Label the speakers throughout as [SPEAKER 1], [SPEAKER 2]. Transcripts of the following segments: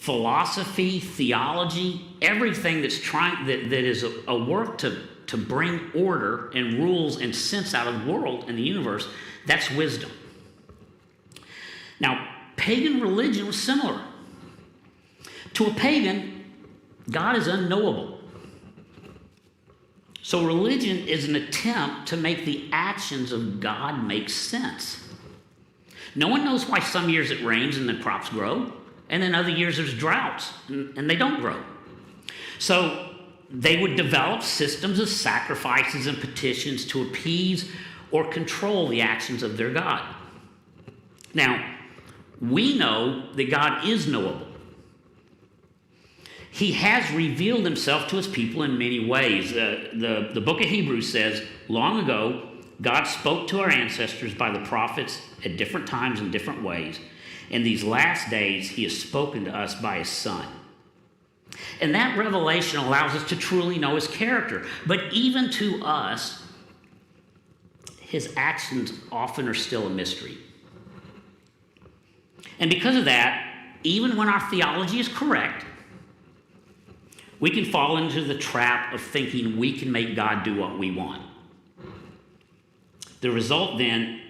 [SPEAKER 1] philosophy, theology, everything that's that is a work to bring order and rules and sense out of the world and the universe, that's wisdom. Now, pagan religion was similar. To a pagan, God is unknowable. So religion is an attempt to make the actions of God make sense. No one knows why some years it rains and the crops grow, and then other years there's droughts and they don't grow. So they would develop systems of sacrifices and petitions to appease or control the actions of their God. Now, we know that God is knowable. He has revealed himself to his people in many ways. The book of Hebrews says, long ago, God spoke to our ancestors by the prophets at different times in different ways. In these last days, he has spoken to us by his Son. And that revelation allows us to truly know his character. But even to us, his actions often are still a mystery. And because of that, even when our theology is correct, we can fall into the trap of thinking we can make God do what we want. The result then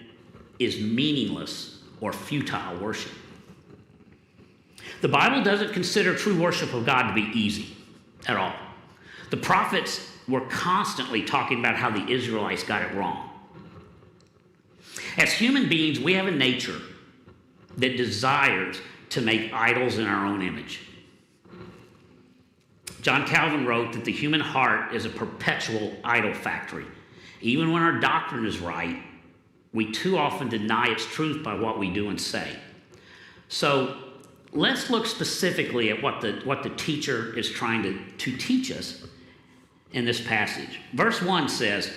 [SPEAKER 1] is meaningless or futile worship. The Bible doesn't consider true worship of God to be easy at all. The prophets were constantly talking about how the Israelites got it wrong. As human beings, we have a nature that desires to make idols in our own image. John Calvin wrote that the human heart is a perpetual idol factory. Even when our doctrine is right, we too often deny its truth by what we do and say. So let's look specifically at what the teacher is trying to teach us in this passage. Verse 1 says,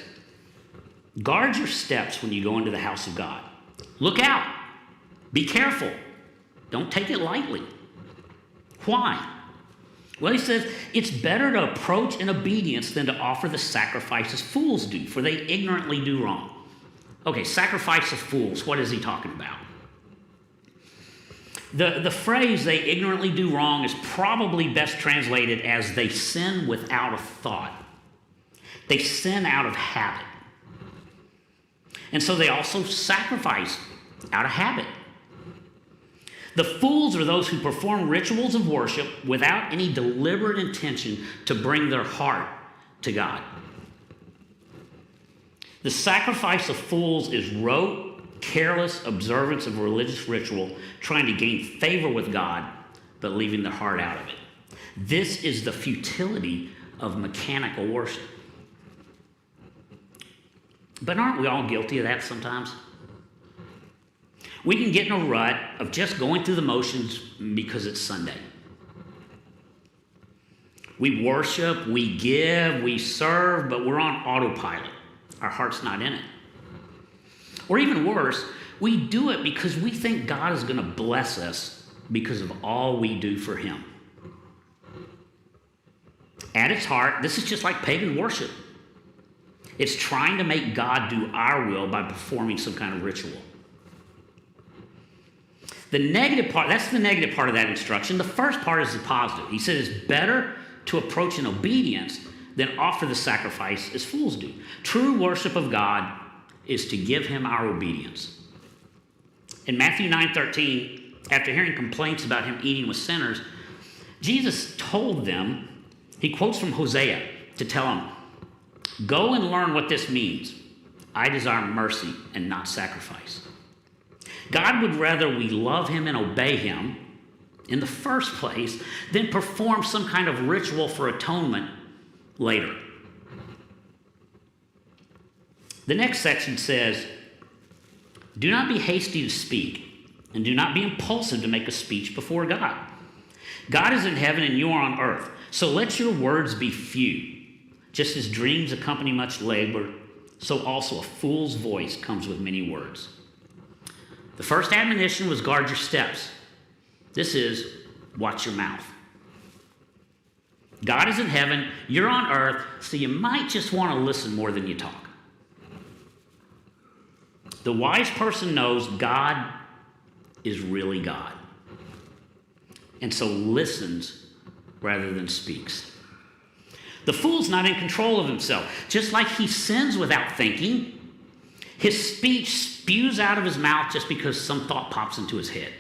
[SPEAKER 1] guard your steps when you go into the house of God. Look out. Be careful. Don't take it lightly. Why? Well, he says, it's better to approach in obedience than to offer the sacrifices fools do, for they ignorantly do wrong. Okay, sacrifice of fools, what is he talking about? The phrase, they ignorantly do wrong, is probably best translated as they sin without a thought. They sin out of habit. And so they also sacrifice out of habit. The fools are those who perform rituals of worship without any deliberate intention to bring their heart to God. The sacrifice of fools is rote, careless observance of religious ritual, trying to gain favor with God, but leaving their heart out of it. This is the futility of mechanical worship. But aren't we all guilty of that sometimes? We can get in a rut of just going through the motions because it's Sunday. We worship, we give, we serve, but we're on autopilot. Our heart's not in it. Or even worse, we do it because we think God is going to bless us because of all we do for him. At its heart, this is just like pagan worship. It's trying to make God do our will by performing some kind of ritual. The negative part, that's the negative part of that instruction. The first part is the positive. He said it's better to approach in obedience than offer the sacrifice as fools do. True worship of God is to give him our obedience. In Matthew 9:13, after hearing complaints about him eating with sinners, Jesus told them, he quotes from Hosea to tell them, go and learn what this means. I desire mercy and not sacrifice. God would rather we love him and obey him in the first place than perform some kind of ritual for atonement later. The next section says, do not be hasty to speak, and do not be impulsive to make a speech before God. God is in heaven and you are on earth, so let your words be few. Just as dreams accompany much labor, so also a fool's voice comes with many words. The first admonition was guard your steps. This is watch your mouth. God is in heaven, you're on earth, so you might just want to listen more than you talk. The wise person knows God is really God. and so listens rather than speaks. The fool's not in control of himself. Just like he sins without thinking, his speech spews out of his mouth just because some thought pops into his head.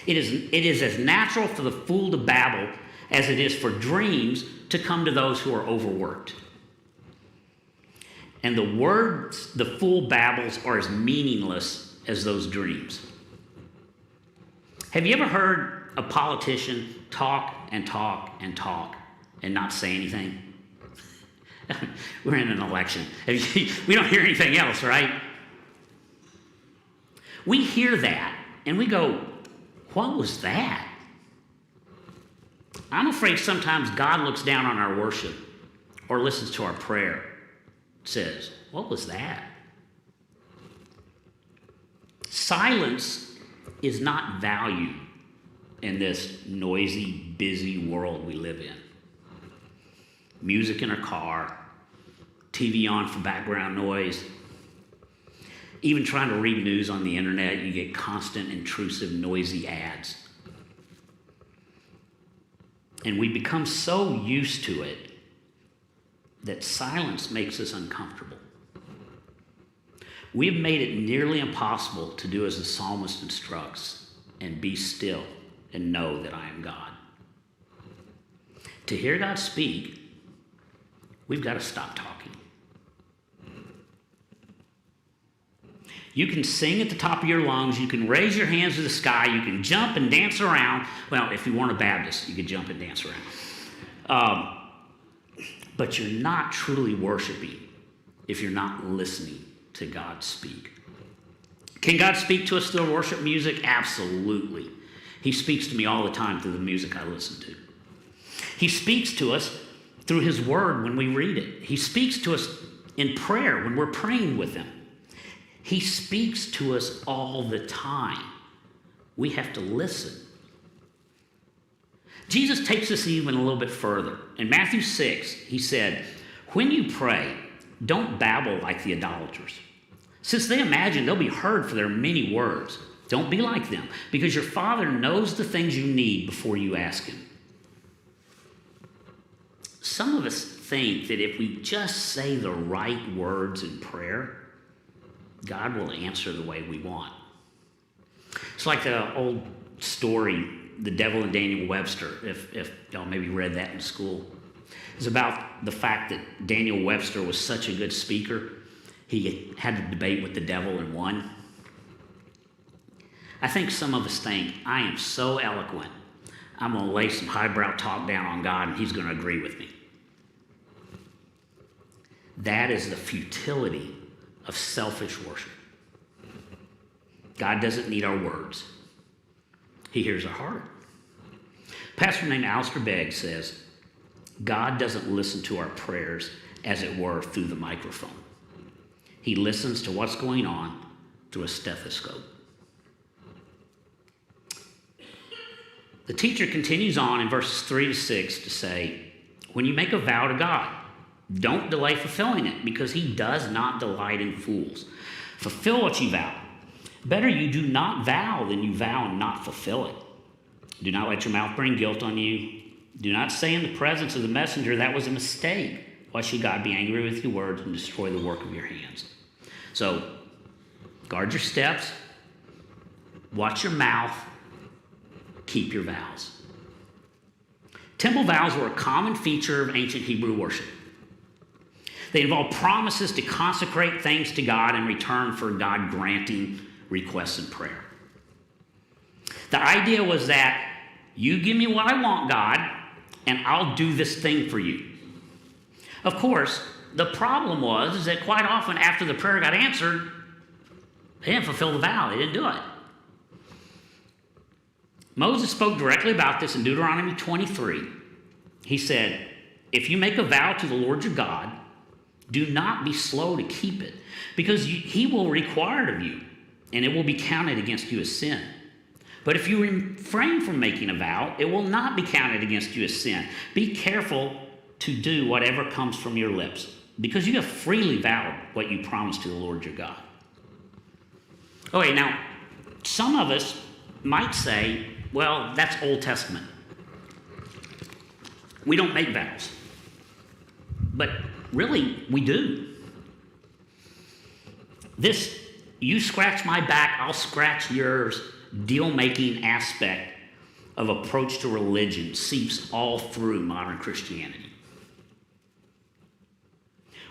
[SPEAKER 1] It is as natural for the fool to babble as it is for dreams to come to those who are overworked. And the words the fool babbles are as meaningless as those dreams. Have you ever heard a politician talk and talk and talk and not say anything? We're in an election. We don't hear anything else, right? We hear that and we go, what was that? I'm afraid sometimes God looks down on our worship or listens to our prayer, says, what was that? Silence is not valued in this noisy, busy world we live in. Music in our car, TV on for background noise. Even trying to read news on the internet, you get constant, intrusive, noisy ads. And we become so used to it that silence makes us uncomfortable. We have made it nearly impossible to do as the psalmist instructs and be still and know that I am God. To hear God speak, we've got to stop talking. You can sing at the top of your lungs. You can raise your hands to the sky. You can jump and dance around. Well, if you weren't a Baptist, you could jump and dance around. But you're not truly worshiping if you're not listening to God speak. Can God speak to us through worship music? Absolutely. He speaks to me all the time through the music I listen to. He speaks to us through his word when we read it. He speaks to us in prayer when we're praying with him. He speaks to us all the time. We have to listen. Jesus takes us even a little bit further. In Matthew 6, he said, when you pray, don't babble like the idolaters, since they imagine they'll be heard for their many words. Don't be like them, because your Father knows the things you need before you ask him. Some of us think that if we just say the right words in prayer, God will answer the way we want. It's like the old story, The Devil and Daniel Webster, if y'all maybe read that in school. It's about the fact that Daniel Webster was such a good speaker, he had to debate with the devil and won. I think some of us think, I am so eloquent, I'm going to lay some highbrow talk down on God and he's going to agree with me. That is the futility of selfish worship. God doesn't need our words. He hears our heart. A pastor named Alistair Begg says, God doesn't listen to our prayers, as it were, through the microphone. He listens to what's going on through a stethoscope. The teacher continues on in verses 3 to 6 to say, when you make a vow to God, don't delay fulfilling it, because he does not delight in fools. Fulfill what you vow. Better you do not vow than you vow and not fulfill it. Do not let your mouth bring guilt on you. Do not say in the presence of the messenger, that was a mistake. Why should God be angry with your words and destroy the work of your hands? So, guard your steps, watch your mouth, keep your vows. Temple vows were a common feature of ancient Hebrew worship. They involve promises to consecrate things to God in return for God granting requests in prayer. The idea was that you give me what I want, God, and I'll do this thing for you. Of course, the problem was that quite often after the prayer got answered, they didn't fulfill the vow. They didn't do it. Moses spoke directly about this in Deuteronomy 23. He said, if you make a vow to the Lord your God, do not be slow to keep it, because he will require it of you, and it will be counted against you as sin. But if you refrain from making a vow, it will not be counted against you as sin. Be careful to do whatever comes from your lips, because you have freely vowed what you promised to the Lord your God. Okay, now, some of us might say, well, that's Old Testament. We don't make vows. But really, we do. This, you scratch my back, I'll scratch yours, deal-making aspect of approach to religion seeps all through modern Christianity.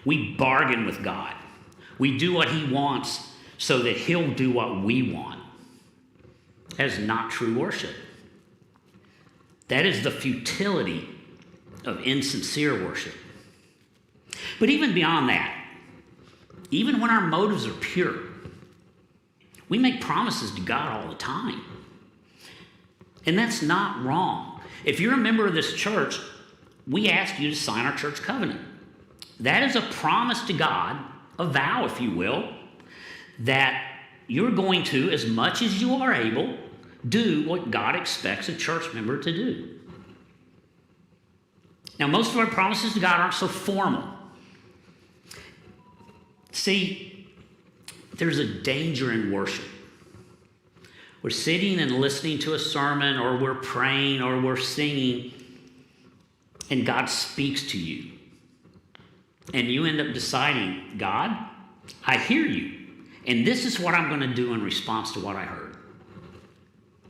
[SPEAKER 1] We bargain with God. We do what he wants so that he'll do what we want. That is not true worship. That is the futility of insincere worship. But even beyond that, even when our motives are pure, we make promises to God all the time. And that's not wrong. If you're a member of this church, we ask you to sign our church covenant. That is a promise to God, a vow, if you will, that you're going to, as much as you are able, do what God expects a church member to do. Now, most of our promises to God aren't so formal. See, there's a danger in worship. We're sitting and listening to a sermon, or we're praying, or we're singing, and God speaks to you. And you end up deciding, God, I hear you, and this is what I'm going to do in response to what I heard.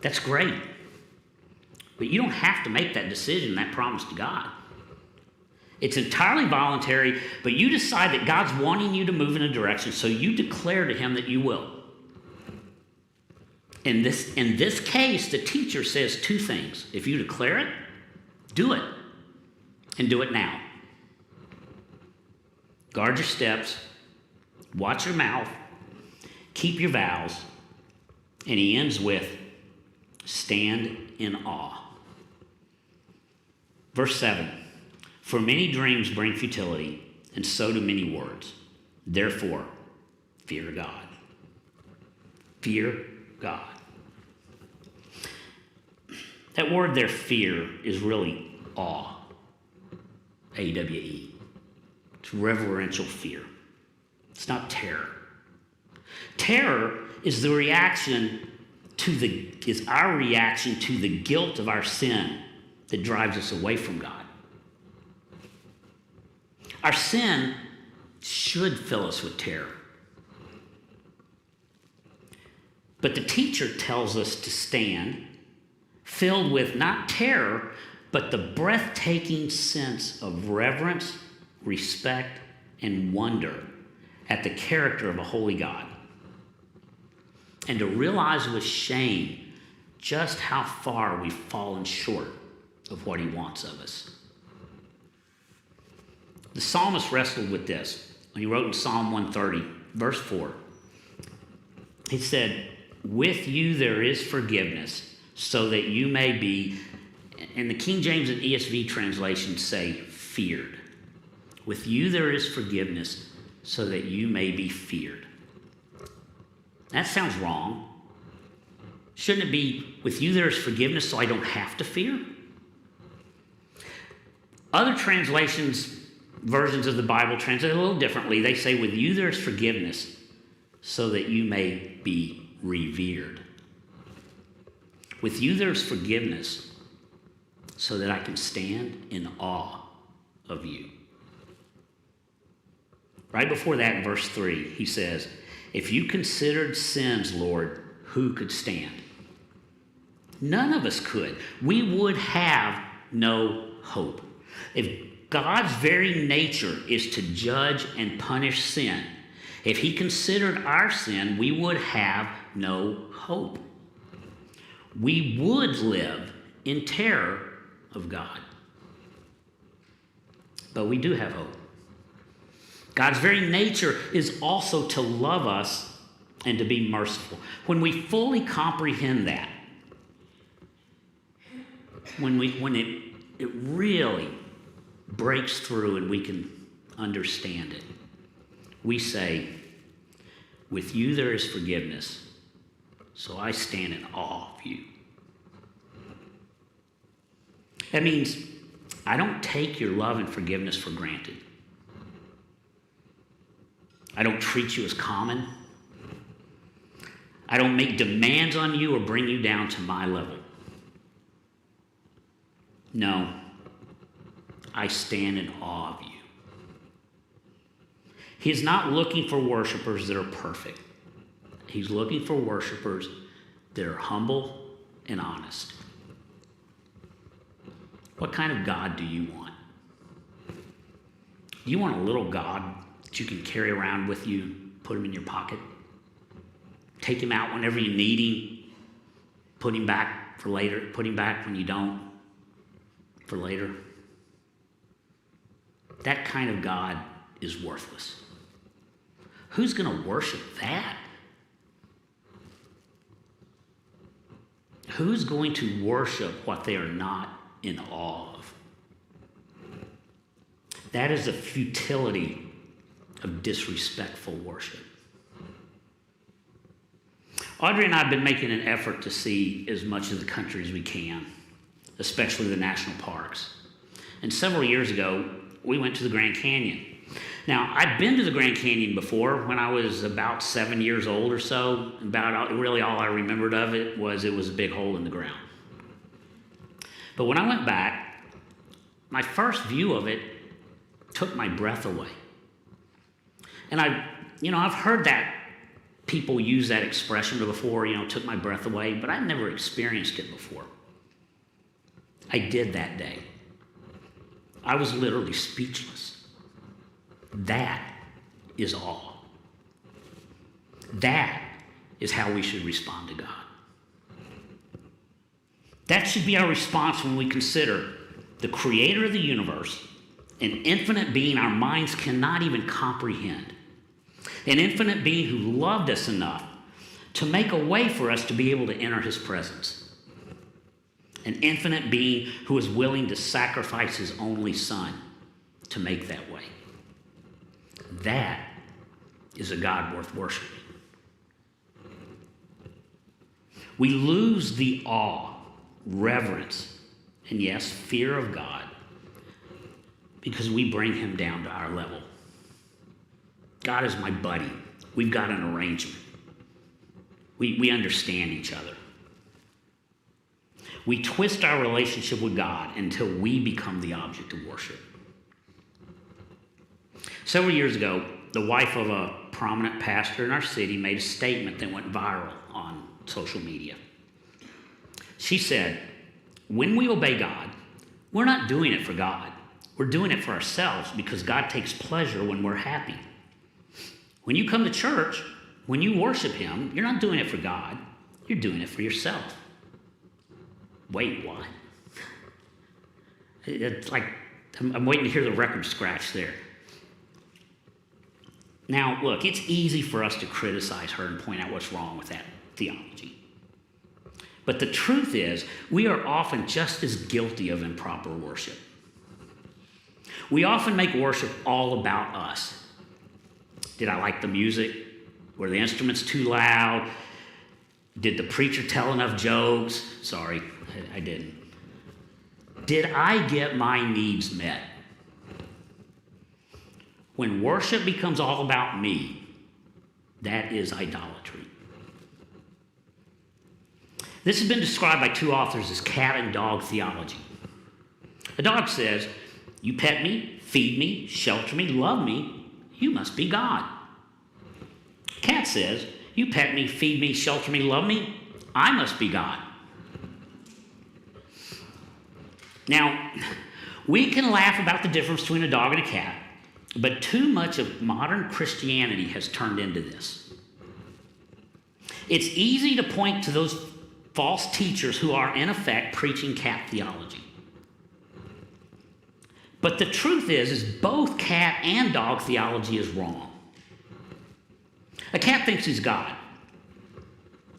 [SPEAKER 1] That's great. But you don't have to make that decision, that promise to God. It's entirely voluntary, but you decide that God's wanting you to move in a direction, so you declare to him that you will. In this case, the teacher says two things. If you declare it, do it, and do it now. Guard your steps, watch your mouth, keep your vows, and he ends with, stand in awe. Verse 7, for many dreams bring futility, and so do many words. Therefore, fear God. Fear God. That word there, fear, is really awe. A-W-E. It's reverential fear. It's not terror. Terror is our reaction to the guilt of our sin that drives us away from God. Our sin should fill us with terror. But the teacher tells us to stand filled with not terror, but the breathtaking sense of reverence, respect, and wonder at the character of a holy God. And to realize with shame just how far we've fallen short of what he wants of us. The psalmist wrestled with this when he wrote in Psalm 130, verse 4. He said, with you there is forgiveness, so that you may be, and the King James and ESV translations say feared. With you there is forgiveness, so that you may be feared. That sounds wrong. Shouldn't it be, with you there is forgiveness, so I don't have to fear? Other translations, versions of the Bible translate a little differently. They say, with you there is forgiveness, so that you may be revered. With you there's forgiveness, so that I can stand in awe of you. Right before that, in verse 3, he says, if you considered sins, Lord, who could stand? None of us could. We would have no hope. If God's very nature is to judge and punish sin, if he considered our sin, we would have no hope. We would live in terror of God. But we do have hope. God's very nature is also to love us and to be merciful. When we fully comprehend that, when it really breaks through and we can understand it, we say, with you there is forgiveness, so I stand in awe of you. That means I don't take your love and forgiveness for granted. I don't treat you as common. I don't make demands on you or bring you down to my level. No, I stand in awe of you. He is not looking for worshipers that are perfect. He's looking for worshipers that are humble and honest. What kind of God do you want? Do you want a little God that you can carry around with you, put him in your pocket, take him out whenever you need him, put him back for later, put him back when you don't, for later? That kind of God is worthless. Who's going to worship that? Who's going to worship what they are not in awe of? That is the futility of disrespectful worship. Audrey and I have been making an effort to see as much of the country as we can, especially the national parks. And several years ago, we went to the Grand Canyon. Now, I'd been to the Grand Canyon before when I was about 7 years old or so. Really all I remembered of it was a big hole in the ground. But when I went back, my first view of it took my breath away. And I've heard that people use that expression before, took my breath away, but I've never experienced it before. I did that day. I was literally speechless. That is awe. That is how we should respond to God. That should be our response when we consider the creator of the universe, an infinite being our minds cannot even comprehend, an infinite being who loved us enough to make a way for us to be able to enter his presence, an infinite being who is willing to sacrifice his only son to make that way. That is a God worth worshiping. We lose the awe, reverence, and yes, fear of God because we bring him down to our level. God is my buddy. We've got an arrangement. We understand each other. We twist our relationship with God until we become the object of worship. Several years ago, the wife of a prominent pastor in our city made a statement that went viral on social media. She said, when we obey God, we're not doing it for God. We're doing it for ourselves because God takes pleasure when we're happy. When you come to church, when you worship him, you're not doing it for God. You're doing it for yourself. Wait, what? It's like, I'm waiting to hear the record scratch there. Now, look, it's easy for us to criticize her and point out what's wrong with that theology. But the truth is, we are often just as guilty of improper worship. We often make worship all about us. Did I like the music? Were the instruments too loud? Did the preacher tell enough jokes? Sorry, I didn't. Did I get my needs met? When worship becomes all about me, that is idolatry. This has been described by two authors as cat and dog theology. A dog says, you pet me, feed me, shelter me, love me, you must be God. Cat says, you pet me, feed me, shelter me, love me, I must be God. Now, we can laugh about the difference between a dog and a cat, but too much of modern Christianity has turned into this. It's easy to point to those false teachers who are, in effect, preaching cat theology. But the truth is both cat and dog theology is wrong. A cat thinks he's God.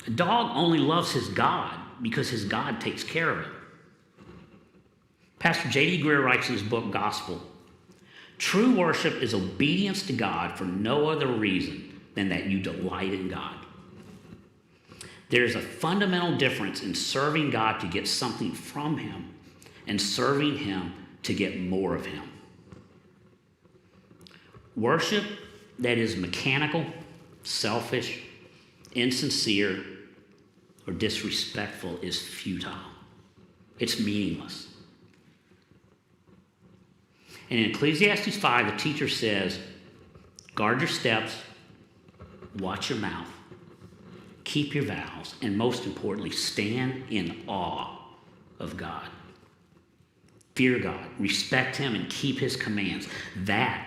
[SPEAKER 1] A dog only loves his God because his God takes care of him. Pastor J.D. Greear writes in his book, Gospel, true worship is obedience to God for no other reason than that you delight in God. There's a fundamental difference in serving God to get something from him and serving him to get more of him. Worship that is mechanical, selfish, insincere, or disrespectful is futile. It's meaningless. And in Ecclesiastes 5, the teacher says, guard your steps, watch your mouth, keep your vows, and most importantly, stand in awe of God. Fear God, respect him, and keep his commands. That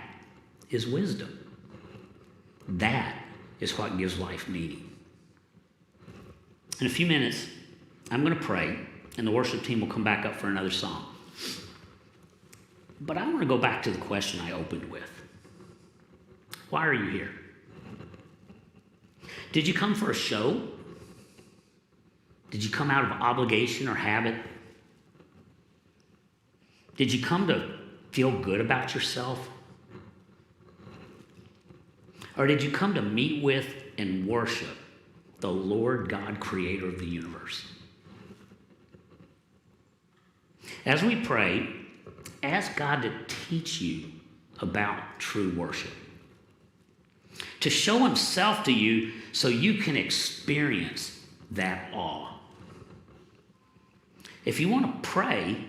[SPEAKER 1] is wisdom. That is what gives life meaning. In a few minutes, I'm going to pray, and the worship team will come back up for another song. But I want to go back to the question I opened with. Why are you here? Did you come for a show? Did you come out of obligation or habit? Did you come to feel good about yourself? Or did you come to meet with and worship the Lord God, creator of the universe? As we pray, ask God to teach you about true worship, to show himself to you so you can experience that awe. If you want to pray,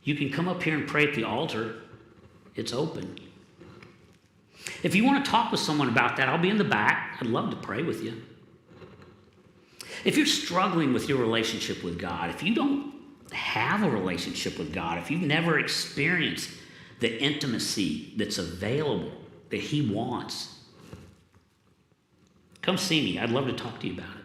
[SPEAKER 1] you can come up here and pray at the altar. It's open. If you want to talk with someone about that, I'll be in the back. I'd love to pray with you. If you're struggling with your relationship with God, if you don't have a relationship with God, if you've never experienced the intimacy that's available, that he wants, come see me. I'd love to talk to you about it.